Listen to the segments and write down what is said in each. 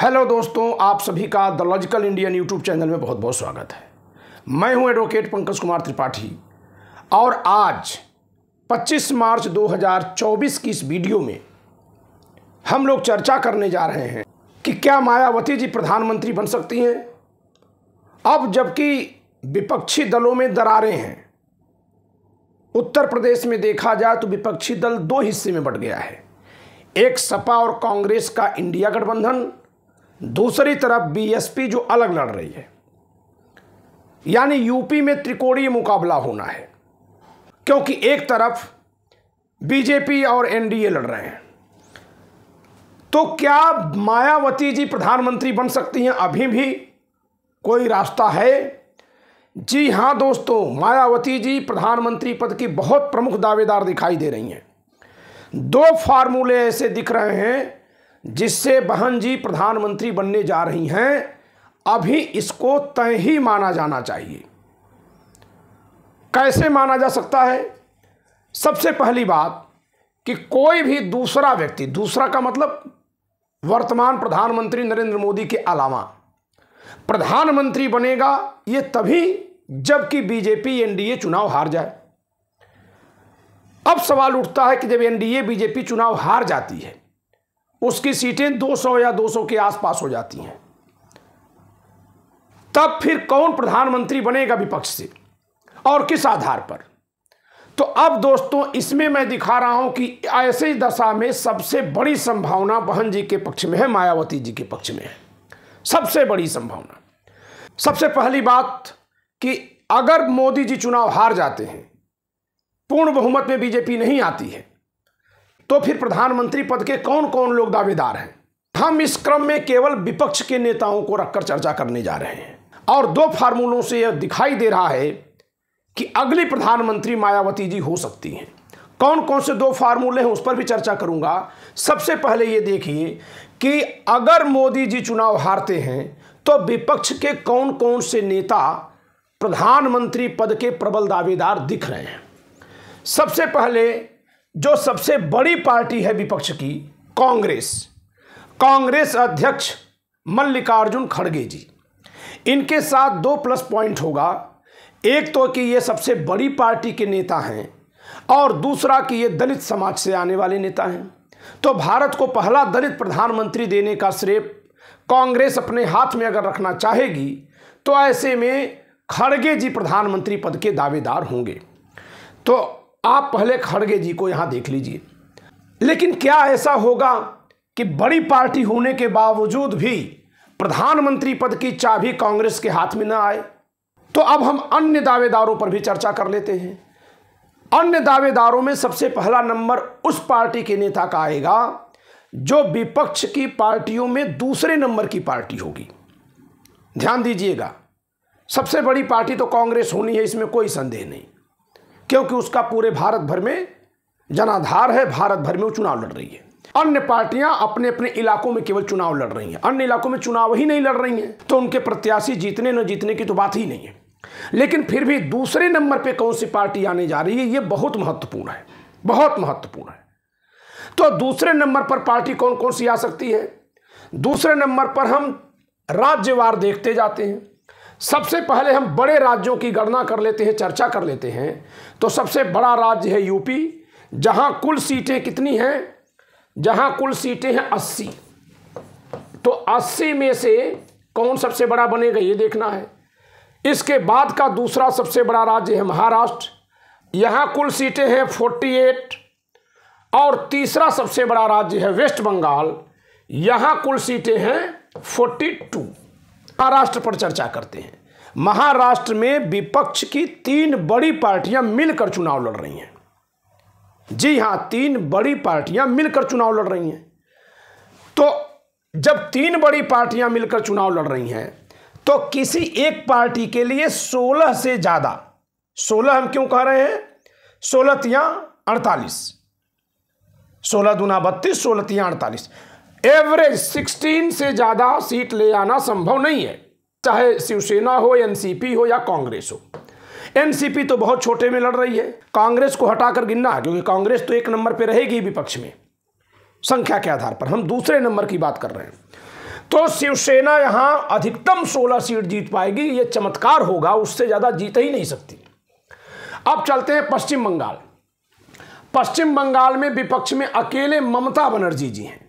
Hello दोस्तों, आप सभी का the logical Indian YouTube channel में बहुत बहुत स्वागत है। मैं हूं एडवोकेट पंकज कुमार त्रिपाठी और आज 25 मार्च 2024 की इस वीडियो में हम लोग चर्चा करने जा रहे हैं कि क्या मायावती जी प्रधानमंत्री बन सकती हैं। अब जबकि विपक्षी दलों में दरारें हैं, उत्तर प्रदेश में देखा जाए तो विपक्षी दल दो हिस्से में बंट गया है। एक सपा और कांग्रेस का इंडिया गठबंधन, दूसरी तरफ बीएसपी जो अलग लड़ रही है। यानी यूपी में त्रिकोणीय मुकाबला होना है, क्योंकि एक तरफ बीजेपी और एनडीए लड़ रहे हैं। तो क्या मायावती जी प्रधानमंत्री बन सकती हैं? अभी भी कोई रास्ता है? जी हां दोस्तों, मायावती जी प्रधानमंत्री पद की बहुत प्रमुख दावेदार दिखाई दे रही हैं। दो फार्मूले ऐसे दिख रहे हैं जिससे बहन जी प्रधानमंत्री बनने जा रही हैं। अभी इसको तय ही माना जाना चाहिए। कैसे माना जा सकता है? सबसे पहली बात कि कोई भी दूसरा व्यक्ति, दूसरा का मतलब वर्तमान प्रधानमंत्री नरेंद्र मोदी के अलावा, प्रधानमंत्री बनेगा ये तभी जबकि बीजेपी एनडीए चुनाव हार जाए। अब सवाल उठता है कि जब एनडीए बीजेपी चुनाव हार जाती है, उसकी सीटें 200 या 200 के आसपास हो जाती हैं, तब फिर कौन प्रधानमंत्री बनेगा विपक्ष से और किस आधार पर? तो अब दोस्तों इसमें मैं दिखा रहा हूं कि ऐसी दशा में सबसे बड़ी संभावना बहन जी के पक्ष में है, मायावती जी के पक्ष में है। सबसे बड़ी संभावना। सबसे पहली बात कि अगर मोदी जी चुनाव हार जाते हैं, पूर्ण बहुमत में बीजेपी नहीं आती है, तो फिर प्रधानमंत्री पद के कौन कौन लोग दावेदार हैं। हम इस क्रम में केवल विपक्ष के नेताओं को रखकर चर्चा करने जा रहे हैं और दो फार्मूलों से यह दिखाई दे रहा है कि अगली प्रधानमंत्री मायावती जी हो सकती हैं। कौन कौन से दो फार्मूले हैं उस पर भी चर्चा करूंगा। सबसे पहले ये देखिए कि अगर मोदी जी चुनाव हारते हैं तो विपक्ष के कौन कौन से नेता प्रधानमंत्री पद के प्रबल दावेदार दिख रहे हैं। सबसे पहले जो सबसे बड़ी पार्टी है विपक्ष की, कांग्रेस अध्यक्ष मल्लिकार्जुन खड़गे जी, इनके साथ दो प्लस पॉइंट होगा। एक तो कि ये सबसे बड़ी पार्टी के नेता हैं और दूसरा कि ये दलित समाज से आने वाले नेता हैं। तो भारत को पहला दलित प्रधानमंत्री देने का श्रेय कांग्रेस अपने हाथ में अगर रखना चाहेगी तो ऐसे में खड़गे जी प्रधानमंत्री पद के दावेदार होंगे। तो आप पहले खड़गे जी को यहां देख लीजिए। लेकिन क्या ऐसा होगा कि बड़ी पार्टी होने के बावजूद भी प्रधानमंत्री पद की चाबी कांग्रेस के हाथ में न आए? तो अब हम अन्य दावेदारों पर भी चर्चा कर लेते हैं। अन्य दावेदारों में सबसे पहला नंबर उस पार्टी के नेता का आएगा जो विपक्ष की पार्टियों में दूसरे नंबर की पार्टी होगी। ध्यान दीजिएगा, सबसे बड़ी पार्टी तो कांग्रेस होनी है, इसमें कोई संदेह नहीं, क्योंकि उसका पूरे भारत भर में जनाधार है, भारत भर में वो चुनाव लड़ रही है। अन्य पार्टियां अपने अपने इलाकों में केवल चुनाव लड़ रही हैं, अन्य इलाकों में चुनाव ही नहीं लड़ रही हैं, तो उनके प्रत्याशी जीतने न जीतने की तो बात ही नहीं है। लेकिन फिर भी दूसरे नंबर पे कौन सी पार्टी आने जा रही है, ये बहुत महत्वपूर्ण है, बहुत महत्वपूर्ण है। तो दूसरे नंबर पर पार्टी कौन कौन सी आ सकती है? दूसरे नंबर पर हम राज्यवार देखते जाते हैं। सबसे पहले हम बड़े राज्यों की गणना कर लेते हैं, चर्चा कर लेते हैं। तो सबसे बड़ा राज्य है यूपी, जहां कुल सीटें कितनी हैं? जहां कुल सीटें हैं 80। तो 80 में से कौन सबसे बड़ा बनेगा ये देखना है। इसके बाद का दूसरा सबसे बड़ा राज्य है महाराष्ट्र, यहां कुल सीटें हैं 48। और तीसरा सबसे बड़ा राज्य है वेस्ट बंगाल, यहां कुल सीटें हैं 42। महाराष्ट्र पर चर्चा करते हैं। महाराष्ट्र में विपक्ष की 3 बड़ी पार्टियां मिलकर चुनाव लड़ रही हैं। जी हां, 3 बड़ी पार्टियां मिलकर चुनाव लड़ रही हैं। तो जब 3 बड़ी पार्टियां मिलकर चुनाव लड़ रही हैं तो किसी एक पार्टी के लिए 16 से ज्यादा, 16 हम क्यों कह रहे हैं? 16 तियां 48, 16 दूना 32, 16 तियां 48, एवरेज 16 से ज्यादा सीट ले आना संभव नहीं है, चाहे शिवसेना हो, एनसीपी हो या कांग्रेस हो। एनसीपी तो बहुत छोटे में लड़ रही है, कांग्रेस को हटाकर गिनना है, क्योंकि कांग्रेस तो एक नंबर पे रहेगी विपक्ष में संख्या के आधार पर। हम दूसरे नंबर की बात कर रहे हैं। तो शिवसेना यहां अधिकतम 16 सीट जीत पाएगी। यह चमत्कार होगा, उससे ज्यादा जीत ही नहीं सकती। अब चलते हैं पश्चिम बंगाल। पश्चिम बंगाल में विपक्ष में अकेले ममता बनर्जी जी हैं,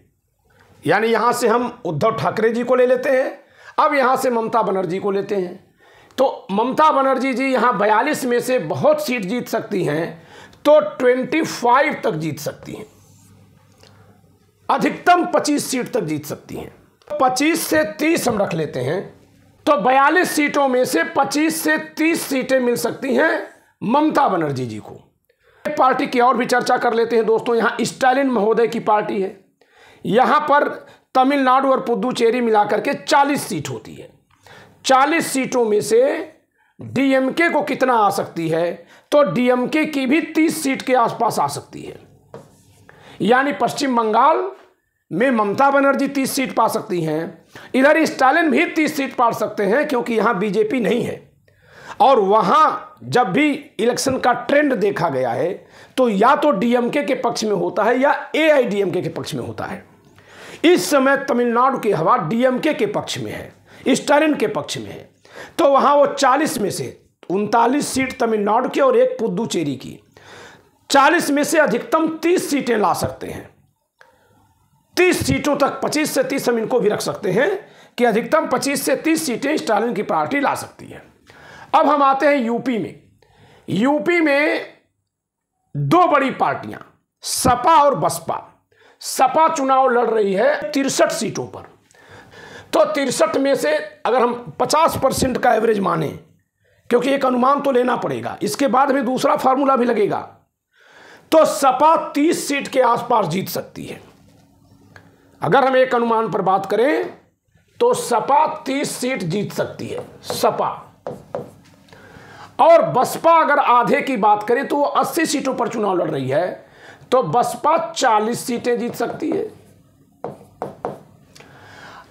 यानी यहां से हम उद्धव ठाकरे जी को ले लेते हैं, अब यहां से ममता बनर्जी को लेते हैं। तो ममता बनर्जी जी यहां 42 में से बहुत सीट जीत सकती हैं, तो 25 तक जीत सकती हैं, अधिकतम 25 सीट तक जीत सकती हैं। 25 से 30 हम रख लेते हैं, तो 42 सीटों में से 25 से 30 सीटें मिल सकती हैं ममता बनर्जी जी को। एक पार्टी की और भी चर्चा कर लेते हैं दोस्तों। यहां स्टालिन महोदय की पार्टी है, यहां पर तमिलनाडु और पुदुचेरी मिलाकर के 40 सीट होती है। 40 सीटों में से डीएमके को कितना आ सकती है, तो डीएमके की भी 30 सीट के आसपास आ सकती है। यानी पश्चिम बंगाल में ममता बनर्जी 30 सीट पा सकती हैं, इधर स्टालिन भी 30 सीट पा सकते हैं, क्योंकि यहां बीजेपी नहीं है। और वहां जब भी इलेक्शन का ट्रेंड देखा गया है, तो या तो डीएमके के पक्ष में होता है या एआईडीएमके के पक्ष में होता है। इस समय तमिलनाडु की हवा डीएमके के पक्ष में है, स्टालिन के पक्ष में है। तो वहां वो 40 में से 39 सीट तमिलनाडु की और एक पुदुचेरी की, 40 में से अधिकतम 30 सीटें ला सकते हैं। 30 सीटों तक, 25 से 30 हम इनको भी रख सकते हैं कि अधिकतम 25 से 30 सीटें स्टालिन की पार्टी ला सकती है। अब हम आते हैं यूपी में। यूपी में दो बड़ी पार्टियां सपा और बसपा। सपा चुनाव लड़ रही है 63 सीटों पर। तो 63 में से अगर हम 50% का एवरेज माने, क्योंकि एक अनुमान तो लेना पड़ेगा, इसके बाद में दूसरा फार्मूला भी लगेगा, तो सपा 30 सीट के आसपास जीत सकती है। अगर हम एक अनुमान पर बात करें तो सपा 30 सीट जीत सकती है, सपा। और बसपा अगर आधे की बात करें तो वो 80 सीटों पर चुनाव लड़ रही है, तो बसपा 40 सीटें जीत सकती है।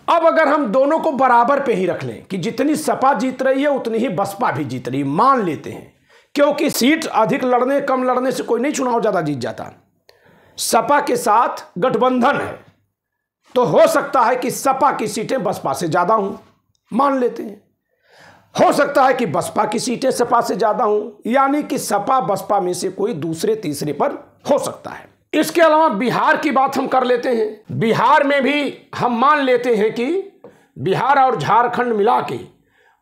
अब अगर हम दोनों को बराबर पे ही रख लें कि जितनी सपा जीत रही है उतनी ही बसपा भी जीत रही है, मान लेते हैं, क्योंकि सीट अधिक लड़ने कम लड़ने से कोई नहीं चुनाव ज्यादा जीत जाता। सपा के साथ गठबंधन है, तो हो सकता है कि सपा की सीटें बसपा से ज्यादा हों, मान लेते हैं। हो सकता है कि बसपा की सीटें सपा से ज्यादा हों, यानी कि सपा बसपा में से कोई दूसरे तीसरे पर हो सकता है। इसके अलावा बिहार की बात हम कर लेते हैं। बिहार में भी हम मान लेते हैं कि बिहार और झारखंड मिला के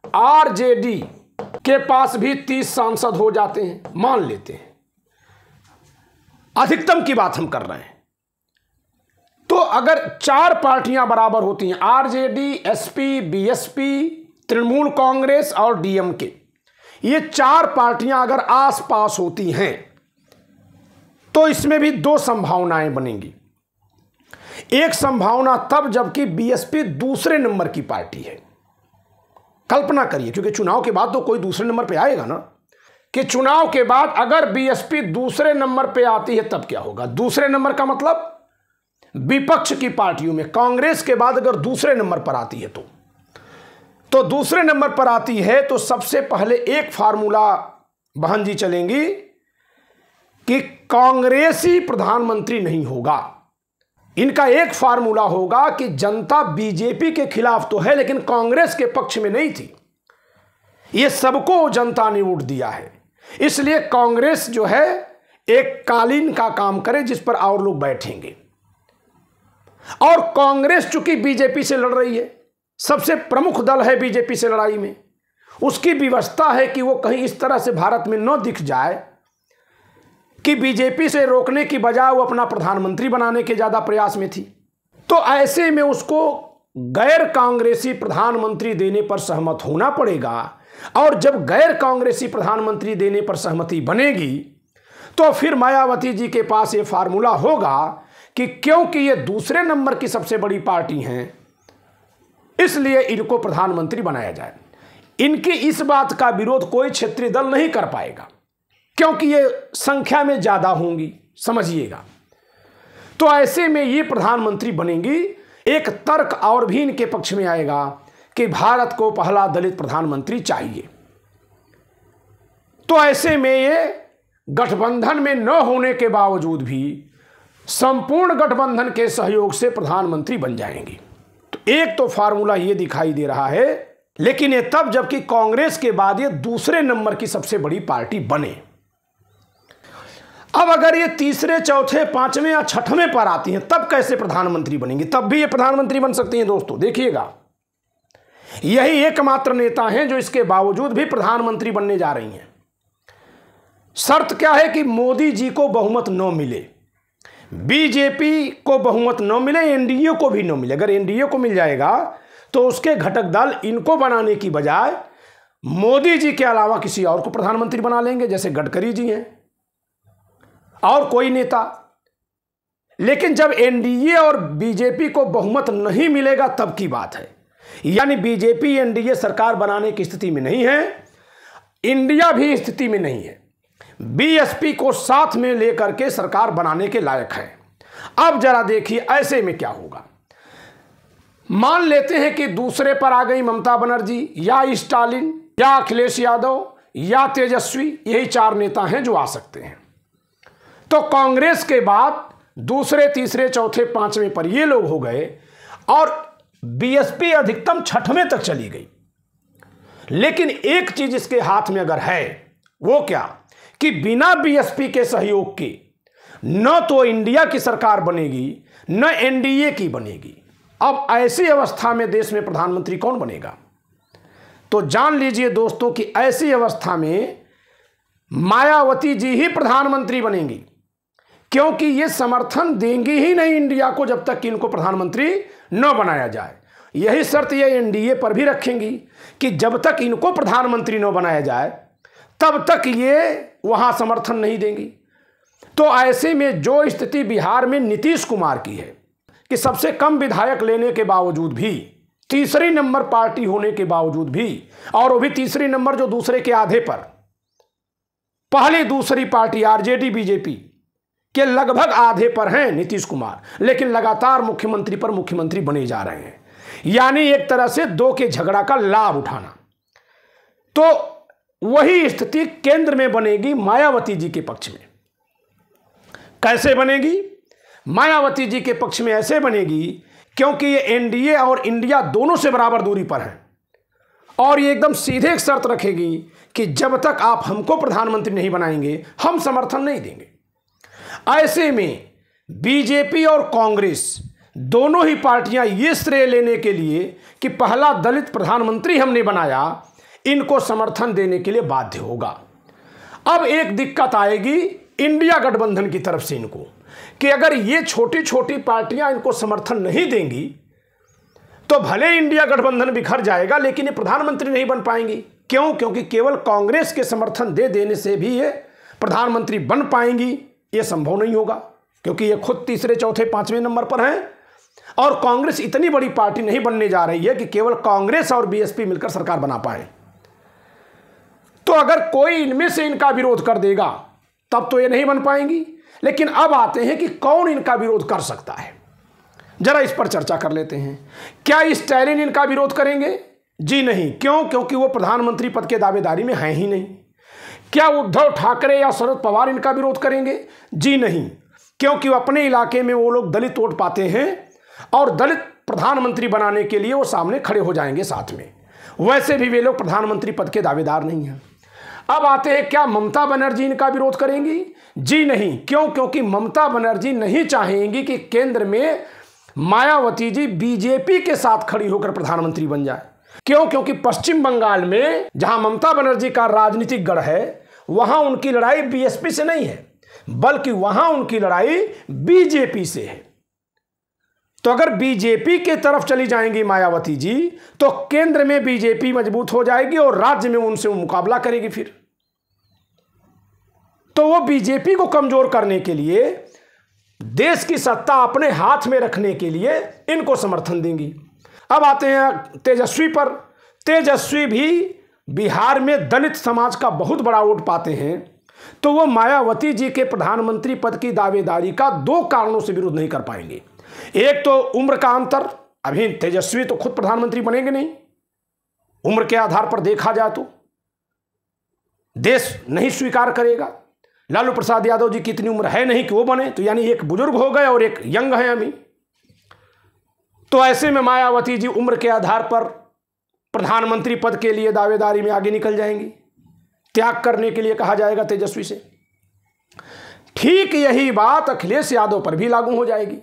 आरजेडी के पास भी 30 सांसद हो जाते हैं, मान लेते हैं। अधिकतम की बात हम कर रहे हैं। तो अगर 4 पार्टियां बराबर होती हैं, RJD, SP, BSP, Trinamool Congress और डीएमके, ये 4 पार्टियां अगर आसपास होती हैं तो इसमें भी 2 संभावनाएं बनेंगी। एक संभावना तब जबकि बीएसपी दूसरे नंबर की पार्टी है। कल्पना करिए, क्योंकि चुनाव के बाद तो कोई दूसरे नंबर पे आएगा ना, कि चुनाव के बाद अगर बीएसपी दूसरे नंबर पे आती है तब क्या होगा। दूसरे नंबर का मतलब विपक्ष की पार्टियों में कांग्रेस के बाद अगर दूसरे नंबर पर आती है तो दूसरे नंबर पर आती है तो सबसे पहले एक फार्मूला बहन जी चलेंगी कि कांग्रेसी प्रधानमंत्री नहीं होगा। इनका एक फार्मूला होगा कि जनता बीजेपी के खिलाफ तो है लेकिन कांग्रेस के पक्ष में नहीं थी, ये सबको जनता ने वोट दिया है, इसलिए कांग्रेस जो है एक कालीन का काम करे जिस पर और लोग बैठेंगे। और कांग्रेस चूंकि बीजेपी से लड़ रही है, सबसे प्रमुख दल है बीजेपी से लड़ाई में, उसकी व्यवस्था है कि वो कहीं इस तरह से भारत में न दिख जाए कि बीजेपी से रोकने की बजाय वो अपना प्रधानमंत्री बनाने के ज्यादा प्रयास में थी। तो ऐसे में उसको गैर कांग्रेसी प्रधानमंत्री देने पर सहमत होना पड़ेगा। और जब गैर कांग्रेसी प्रधानमंत्री देने पर सहमति बनेगी तो फिर मायावती जी के पास ये फार्मूला होगा कि क्योंकि ये दूसरे नंबर की सबसे बड़ी पार्टी हैं, इसलिए इनको प्रधानमंत्री बनाया जाए। इनकी इस बात का विरोध कोई क्षेत्रीय दल नहीं कर पाएगा, क्योंकि ये संख्या में ज्यादा होंगी, समझिएगा। तो ऐसे में ये प्रधानमंत्री बनेंगी। एक तर्क और भी इनके पक्ष में आएगा कि भारत को पहला दलित प्रधानमंत्री चाहिए। तो ऐसे में ये गठबंधन में न होने के बावजूद भी संपूर्ण गठबंधन के सहयोग से प्रधानमंत्री बन जाएंगी। तो एक तो फार्मूला ये दिखाई दे रहा है, लेकिन ये तब जबकि कांग्रेस के बाद ये दूसरे नंबर की सबसे बड़ी पार्टी बने। अब अगर ये तीसरे, चौथे, पांचवें या छठवें पर आती हैं तब कैसे प्रधानमंत्री बनेंगी? तब भी ये प्रधानमंत्री बन सकती हैं दोस्तों। देखिएगा, यही एकमात्र नेता हैं जो इसके बावजूद भी प्रधानमंत्री बनने जा रही हैं। शर्त क्या है कि मोदी जी को बहुमत न मिले, बीजेपी को बहुमत न मिले, एनडीए को भी न मिले। अगर एनडीए को मिल जाएगा तो उसके घटक दल इनको बनाने की बजाय मोदी जी के अलावा किसी और को प्रधानमंत्री बना लेंगे, जैसे गडकरी जी हैं और कोई नेता। लेकिन जब एनडीए और बीजेपी को बहुमत नहीं मिलेगा तब की बात है। यानी बीजेपी एनडीए सरकार बनाने की स्थिति में नहीं है, इंडिया भी स्थिति में नहीं है, बीएसपी को साथ में लेकर के सरकार बनाने के लायक है। अब जरा देखिए ऐसे में क्या होगा। मान लेते हैं कि दूसरे पर आ गई ममता बनर्जी या स्टालिन या अखिलेश यादव या तेजस्वी, यही चार नेता हैं जो आ सकते हैं। तो कांग्रेस के बाद दूसरे, तीसरे, चौथे, पांचवें पर ये लोग हो गए और बीएसपी अधिकतम छठवें तक चली गई। लेकिन एक चीज इसके हाथ में अगर है, वो क्या कि बिना बीएसपी के सहयोग के न तो इंडिया की सरकार बनेगी न एनडीए की बनेगी। अब ऐसी अवस्था में देश में प्रधानमंत्री कौन बनेगा? तो जान लीजिए दोस्तों कि ऐसी अवस्था में मायावती जी ही प्रधानमंत्री बनेंगी, क्योंकि ये समर्थन देंगी ही नहीं इंडिया को जब तक कि इनको प्रधानमंत्री न बनाया जाए। यही शर्त ये एनडीए पर भी रखेंगी कि जब तक इनको प्रधानमंत्री न बनाया जाए तब तक ये वहां समर्थन नहीं देंगी। तो ऐसे में जो स्थिति बिहार में नीतीश कुमार की है कि सबसे कम विधायक लेने के बावजूद भी, तीसरी नंबर पार्टी होने के बावजूद भी, और वो भी तीसरी नंबर जो दूसरे के आधे पर, पहली दूसरी पार्टी आरजेडी बीजेपी के लगभग आधे पर हैं नीतीश कुमार, लेकिन लगातार मुख्यमंत्री पर मुख्यमंत्री बने जा रहे हैं। यानी एक तरह से दो के झगड़ा का लाभ उठाना। तो वही स्थिति केंद्र में बनेगी मायावती जी के पक्ष में। कैसे बनेगी? मायावती जी के पक्ष में ऐसे बनेगी क्योंकि ये एनडीए और इंडिया दोनों से बराबर दूरी पर हैं, और ये एकदम सीधे एक शर्त रखेगी कि जब तक आप हमको प्रधानमंत्री नहीं बनाएंगे हम समर्थन नहीं देंगे। ऐसे में बीजेपी और कांग्रेस दोनों ही पार्टियां ये श्रेय लेने के लिए कि पहला दलित प्रधानमंत्री हमने बनाया, इनको समर्थन देने के लिए बाध्य होगा। अब एक दिक्कत आएगी इंडिया गठबंधन की तरफ से इनको, कि अगर ये छोटी छोटी पार्टियां इनको समर्थन नहीं देंगी तो भले इंडिया गठबंधन बिखर जाएगा लेकिन ये प्रधानमंत्री नहीं बन पाएंगी। क्यों? क्योंकि केवल कांग्रेस के समर्थन दे देने से भी ये प्रधानमंत्री बन पाएंगी ये संभव नहीं होगा, क्योंकि ये खुद तीसरे, चौथे, पांचवें नंबर पर हैं और कांग्रेस इतनी बड़ी पार्टी नहीं बनने जा रही है कि केवल कांग्रेस और बीएसपी मिलकर सरकार बना पाए। तो अगर कोई इनमें से इनका विरोध कर देगा तब तो ये नहीं बन पाएंगी। लेकिन अब आते हैं कि कौन इनका विरोध कर सकता है, जरा इस पर चर्चा कर लेते हैं। क्या स्टालिन इनका विरोध करेंगे? जी नहीं। क्यों? क्योंकि वो प्रधानमंत्री पद के दावेदारी में हैं ही नहीं। क्या उद्धव ठाकरे या शरद पवार इनका विरोध करेंगे? जी नहीं, क्योंकि वो अपने इलाके में वो लोग दलित वोट पाते हैं और दलित प्रधानमंत्री बनाने के लिए वो सामने खड़े हो जाएंगे साथ में। वैसे भी वे लोग प्रधानमंत्री पद के दावेदार नहीं हैं। अब आते हैं, क्या ममता बनर्जी इनका विरोध करेंगी? जी नहीं। क्यों? क्योंकि ममता बनर्जी नहीं चाहेंगी कि केंद्र में मायावती जी बीजेपी के साथ खड़ी होकर प्रधानमंत्री बन जाए। क्यों? क्योंकि पश्चिम बंगाल में जहां ममता बनर्जी का राजनीतिक गढ़ है वहां उनकी लड़ाई बीएसपी से नहीं है, बल्कि वहां उनकी लड़ाई बीजेपी से है। तो अगर बीजेपी के तरफ चली जाएंगी मायावती जी तो केंद्र में बीजेपी मजबूत हो जाएगी और राज्य में उनसे मुकाबला करेगी। फिर तो वो बीजेपी को कमजोर करने के लिए, देश की सत्ता अपने हाथ में रखने के लिए इनको समर्थन देंगी। अब आते हैं तेजस्वी पर। तेजस्वी भी बिहार में दलित समाज का बहुत बड़ा वोट पाते हैं, तो वो मायावती जी के प्रधानमंत्री पद की दावेदारी का दो कारणों से विरोध नहीं कर पाएंगे। एक तो उम्र का अंतर, अभी तेजस्वी तो खुद प्रधानमंत्री बनेंगे नहीं, उम्र के आधार पर देखा जाए तो देश नहीं स्वीकार करेगा। लालू प्रसाद यादव जी की इतनी उम्र है नहीं कि वो बने, तो यानी एक बुजुर्ग हो गए और एक यंग है अभी। तो ऐसे में मायावती जी उम्र के आधार पर प्रधानमंत्री पद के लिए दावेदारी में आगे निकल जाएंगी, त्याग करने के लिए कहा जाएगा तेजस्वी से। ठीक यही बात अखिलेश यादव पर भी लागू हो जाएगी।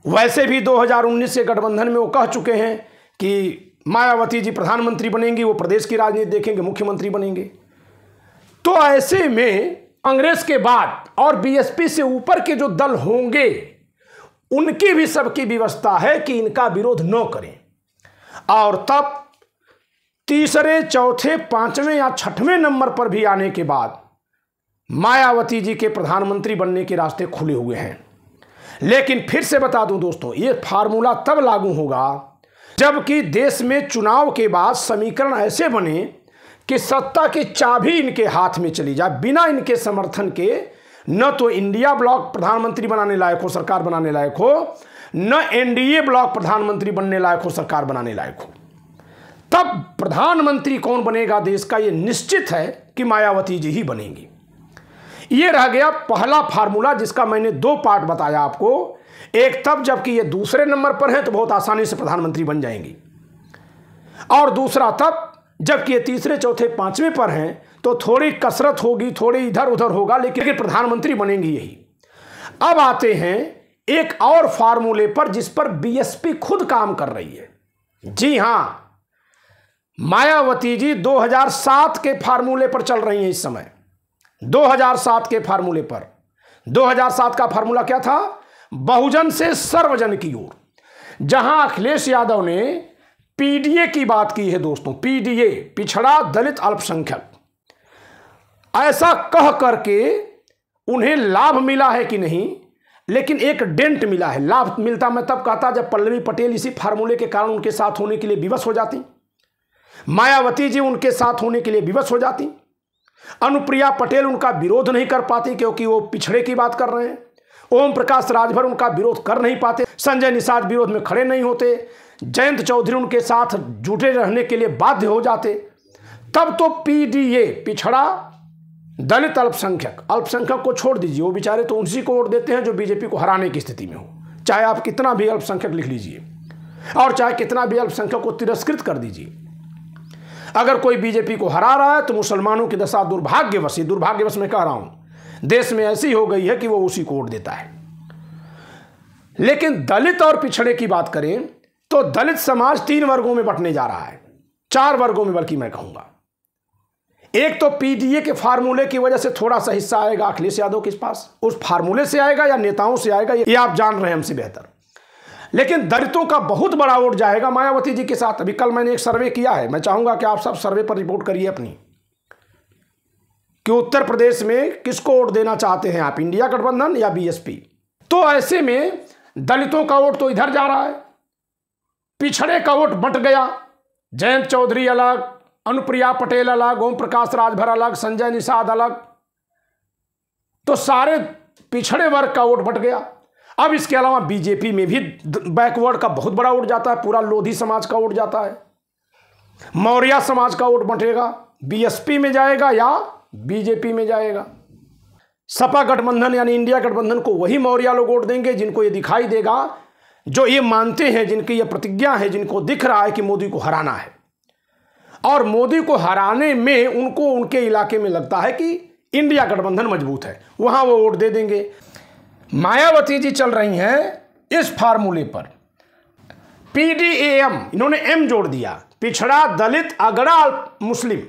वैसे भी 2019 के गठबंधन में वो कह चुके हैं कि मायावती जी प्रधानमंत्री बनेंगी, वो प्रदेश की राजनीति देखेंगे, मुख्यमंत्री बनेंगे। तो ऐसे में कांग्रेस के बाद और बीएसपी से ऊपर के जो दल होंगे उनकी भी सबकी व्यवस्था है कि इनका विरोध न करें, और तब तीसरे, चौथे, पांचवें या छठवें नंबर पर भी आने के बाद मायावती जी के प्रधानमंत्री बनने के रास्ते खुले हुए हैं। लेकिन फिर से बता दूं दोस्तों, ये फार्मूला तब लागू होगा जबकि देश में चुनाव के बाद समीकरण ऐसे बने कि सत्ता की चाबी इनके हाथ में चली जाए। बिना इनके समर्थन के न तो इंडिया ब्लॉक प्रधानमंत्री बनाने लायक हो, सरकार बनाने लायक हो, न एनडीए ब्लॉक प्रधानमंत्री बनने लायक हो, सरकार बनाने लायक हो। तब प्रधानमंत्री कौन बनेगा देश का, यह निश्चित है कि मायावती जी ही बनेंगी। ये रह गया पहला फार्मूला, जिसका मैंने 2 पार्ट बताया आपको। एक तब जबकि ये दूसरे नंबर पर है तो बहुत आसानी से प्रधानमंत्री बन जाएंगी, और दूसरा तब जबकि ये तीसरे, चौथे, पांचवें पर हैं तो थोड़ी कसरत होगी, थोड़ी इधर उधर होगा, लेकिन प्रधानमंत्री बनेंगी यही। अब आते हैं एक और फार्मूले पर जिस पर बीएसपी खुद काम कर रही है। जी हां, मायावती जी 2007 के फार्मूले पर चल रही हैं इस समय। 2007 के फार्मूले पर। 2007 का फार्मूला क्या था? बहुजन से सर्वजन की ओर। जहां अखिलेश यादव ने पीडीए की बात की है दोस्तों, पीडीए, पिछड़ा दलित अल्पसंख्यक, ऐसा कह करके उन्हें लाभ मिला है कि नहीं, लेकिन एक डेंट मिला है। लाभ मिलता मैं तब कहता जब पल्लवी पटेल इसी फार्मूले के कारण उनके साथ होने के लिए विवश हो जाती, मायावती जी उनके साथ होने के लिए विवश हो जाती, अनुप्रिया पटेल उनका विरोध नहीं कर पाती क्योंकि वो पिछड़े की बात कर रहे हैं, ओम प्रकाश राजभर उनका विरोध कर नहीं पाते, संजय निषाद विरोध में खड़े नहीं होते, जयंत चौधरी उनके साथ जुटे रहने के लिए बाध्य हो जाते। तब तो पीडीए, पिछड़ा दलित अल्पसंख्यक, अल्पसंख्यक को छोड़ दीजिए, वो बेचारे तो उसी को वोट देते हैं जो बीजेपी को हराने की स्थिति में हो, चाहे आप कितना भी अल्पसंख्यक लिख लीजिए और चाहे कितना भी अल्पसंख्यक को तिरस्कृत कर दीजिए। अगर कोई बीजेपी को हरा रहा है तो मुसलमानों की दशा दुर्भाग्यवश मैं कह रहा हूं, देश में ऐसी हो गई है कि वो उसी को वोट देता है। लेकिन दलित और पिछड़े की बात करें तो दलित समाज 3 वर्गों में बंटने जा रहा है, 4 वर्गों में बल्कि मैं कहूंगा। एक तो पीडीए के फार्मूले की वजह से थोड़ा सा हिस्सा आएगा अखिलेश यादव के पास, उस फार्मूले से आएगा या नेताओं से आएगा ये आप जान रहे हैं हमसे बेहतर। लेकिन दलितों का बहुत बड़ा वोट जाएगा मायावती जी के साथ। अभी कल मैंने एक सर्वे किया है, मैं चाहूंगा कि आप सब सर्वे पर रिपोर्ट करिए अपनी, कि उत्तर प्रदेश में किसको वोट देना चाहते हैं आप, इंडिया गठबंधन या बीएसपी। तो ऐसे में दलितों का वोट तो इधर जा रहा है, पिछड़े का वोट बंट गया, जयंत चौधरी अलग, अनुप्रिया पटेल अलग, ओम प्रकाश राजभर अलग, संजय निषाद अलग, तो सारे पिछड़े वर्ग का वोट बंट गया। अब इसके अलावा बीजेपी में भी बैकवर्ड का बहुत बड़ा वोट जाता है, पूरा लोधी समाज का वोट जाता है, मौर्य समाज का वोट बंटेगा, बीएसपी में जाएगा या बीजेपी में जाएगा। सपा गठबंधन यानी इंडिया गठबंधन को वही मौर्य लोग वोट देंगे जिनको ये दिखाई देगा, जो ये मानते हैं, जिनकी ये प्रतिज्ञा है, जिनको दिख रहा है कि मोदी को हराना है, और मोदी को हराने में उनको उनके इलाके में लगता है कि इंडिया गठबंधन मजबूत है, वहां वो वोट दे देंगे। मायावती जी चल रही हैं इस फार्मूले पर, पीडीएम, इन्होंने एम जोड़ दिया, पिछड़ा दलित अगड़ा मुस्लिम।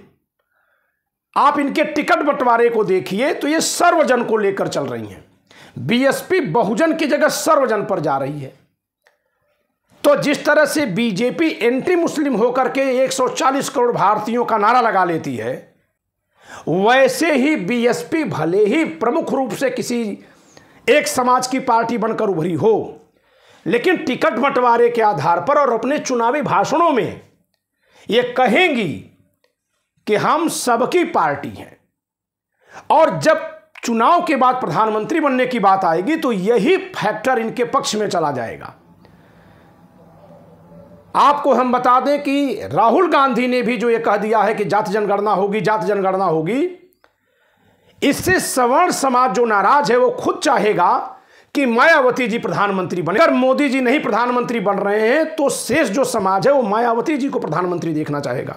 आप इनके टिकट बंटवारे को देखिए तो ये सर्वजन को लेकर चल रही हैं। बीएसपी बहुजन की जगह सर्वजन पर जा रही है। तो जिस तरह से बीजेपी एंटी मुस्लिम होकर के 140 करोड़ भारतीयों का नारा लगा लेती है, वैसे ही बीएसपी भले ही प्रमुख रूप से किसी एक समाज की पार्टी बनकर उभरी हो, लेकिन टिकट बंटवारे के आधार पर और अपने चुनावी भाषणों में ये कहेंगी कि हम सबकी पार्टी हैं, और जब चुनाव के बाद प्रधानमंत्री बनने की बात आएगी तो यही फैक्टर इनके पक्ष में चला जाएगा। आपको हम बता दें कि राहुल गांधी ने भी जो ये कह दिया है कि जाति जनगणना होगी, जाति जनगणना होगी, इससे सवर्ण समाज जो नाराज है वो खुद चाहेगा कि मायावती जी प्रधानमंत्री बने। अगर मोदी जी नहीं प्रधानमंत्री बन रहे हैं तो शेष जो समाज है वो मायावती जी को प्रधानमंत्री देखना चाहेगा।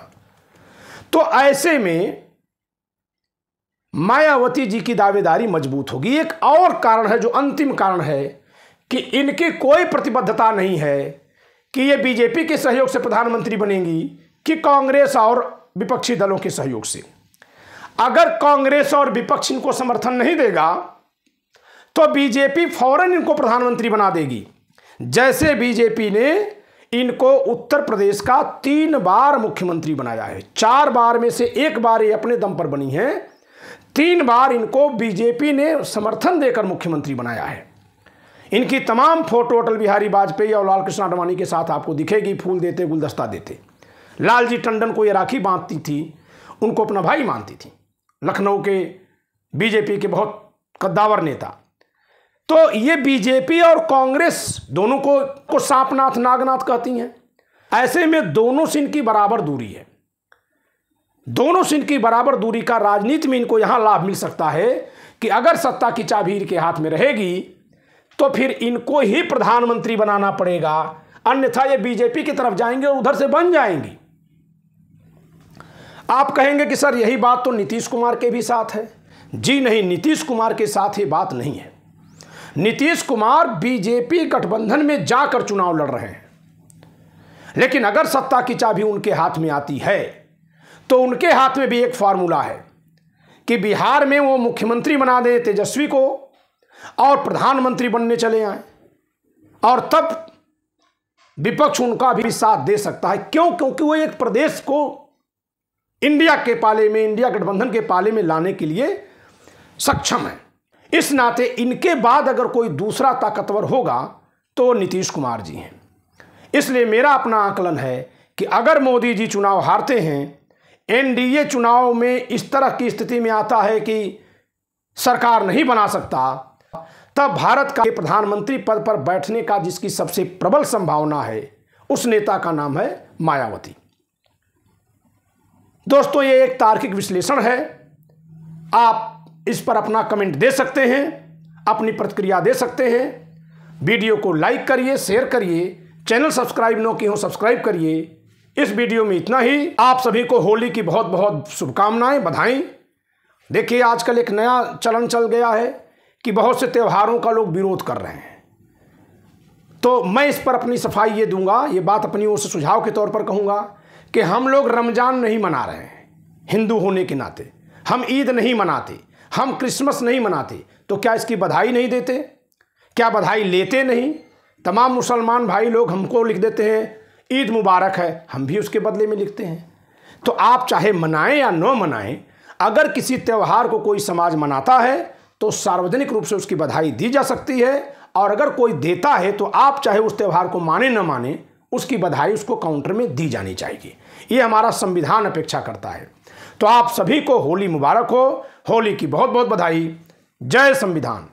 तो ऐसे में मायावती जी की दावेदारी मजबूत होगी। एक और कारण है जो अंतिम कारण है कि इनकी कोई प्रतिबद्धता नहीं है कि ये बीजेपी के सहयोग से प्रधानमंत्री बनेंगी कि कांग्रेस और विपक्षी दलों के सहयोग से। अगर कांग्रेस और विपक्ष इनको समर्थन नहीं देगा तो बीजेपी फौरन इनको प्रधानमंत्री बना देगी। जैसे बीजेपी ने इनको उत्तर प्रदेश का 3 बार मुख्यमंत्री बनाया है। 4 बार में से 1 बार ये अपने दम पर बनी है, 3 बार इनको बीजेपी ने समर्थन देकर मुख्यमंत्री बनाया है। इनकी तमाम फोटो अटल बिहारी वाजपेयी और लाल कृष्ण आडवाणी के साथ आपको दिखेगी, फूल देते, गुलदस्ता देते। लालजी टंडन को ये राखी बांधती थी, उनको अपना भाई मानती थी, लखनऊ के बीजेपी के बहुत कद्दावर नेता। तो ये बीजेपी और कांग्रेस दोनों को सांपनाथ नागनाथ कहती हैं। ऐसे में दोनों से इनकी बराबर दूरी है। दोनों से इनकी बराबर दूरी का राजनीति में इनको यहां लाभ मिल सकता है कि अगर सत्ता की चाबी इनके हाथ में रहेगी तो फिर इनको ही प्रधानमंत्री बनाना पड़ेगा, अन्यथा ये बीजेपी की तरफ जाएंगे और उधर से बन जाएंगी। आप कहेंगे कि सर यही बात तो नीतीश कुमार के भी साथ है। जी नहीं, नीतीश कुमार के साथ ये बात नहीं है। नीतीश कुमार बीजेपी गठबंधन में जाकर चुनाव लड़ रहे हैं, लेकिन अगर सत्ता की चाबी उनके हाथ में आती है तो उनके हाथ में भी एक फार्मूला है कि बिहार में वो मुख्यमंत्री बना दे तेजस्वी को और प्रधानमंत्री बनने चले आए, और तब विपक्ष उनका भी साथ दे सकता है। क्यों? क्योंकि वो एक प्रदेश को इंडिया के पाले में, इंडिया गठबंधन के पाले में लाने के लिए सक्षम है। इस नाते इनके बाद अगर कोई दूसरा ताकतवर होगा तो नीतीश कुमार जी हैं। इसलिए मेरा अपना आकलन है कि अगर मोदी जी चुनाव हारते हैं, एनडीए चुनाव में इस तरह की स्थिति में आता है कि सरकार नहीं बना सकता, तब भारत का प्रधानमंत्री पद पर बैठने का जिसकी सबसे प्रबल संभावना है उस नेता का नाम है मायावती। दोस्तों, ये एक तार्किक विश्लेषण है। आप इस पर अपना कमेंट दे सकते हैं, अपनी प्रतिक्रिया दे सकते हैं। वीडियो को लाइक करिए, शेयर करिए, चैनल सब्सक्राइब न किए हो सब्सक्राइब करिए। इस वीडियो में इतना ही। आप सभी को होली की बहुत बहुत शुभकामनाएं, बधाई। देखिए, आजकल एक नया चलन चल गया है कि बहुत से त्योहारों का लोग विरोध कर रहे हैं। तो मैं इस पर अपनी सफाई ये दूंगा, ये बात अपनी ओर से सुझाव के तौर पर कहूँगा कि हम लोग रमज़ान नहीं मना रहे हैं हिंदू होने के नाते, हम ईद नहीं मनाते, हम क्रिसमस नहीं मनाते, तो क्या इसकी बधाई नहीं देते? क्या बधाई लेते नहीं? तमाम मुसलमान भाई लोग हमको लिख देते हैं ईद मुबारक है, हम भी उसके बदले में लिखते हैं। तो आप चाहे मनाएं या न मनाएं, अगर किसी त्यौहार को कोई समाज मनाता है तो सार्वजनिक रूप से उसकी बधाई दी जा सकती है, और अगर कोई देता है तो आप चाहे उस त्यौहार को माने न माने, उसकी बधाई उसको काउंटर में दी जानी चाहिए। ये हमारा संविधान अपेक्षा करता है। तो आप सभी को होली मुबारक हो, होली की बहुत बहुत बधाई। जय संविधान।